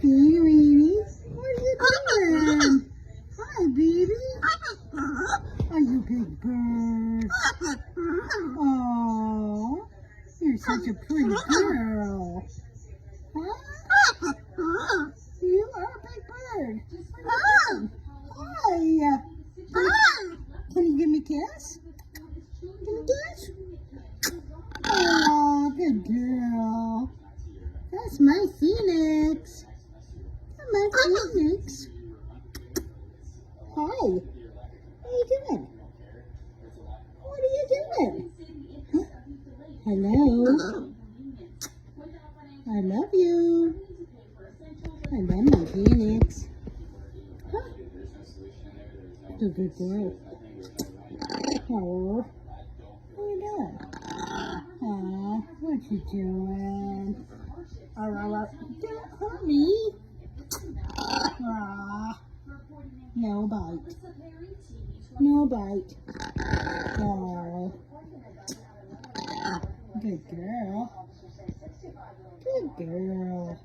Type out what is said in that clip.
Hey, Weenie. What are you doing? Hi, baby. Are you big bird? Oh, you're such a pretty girl. Huh? You are a big bird. Hi. Can you give me a kiss? Give me a kiss? Oh, good girl. That's my Phoenix. That's my Phoenix. Hi. What are you doing? What are you doing? Huh? Hello. I love you. I love my Phoenix. Huh? You're a good girl. Oh. What are you doing? Aw, what you doing? Don't hurt me. Aw. No bite. No bite. Oh. Good girl. Good girl.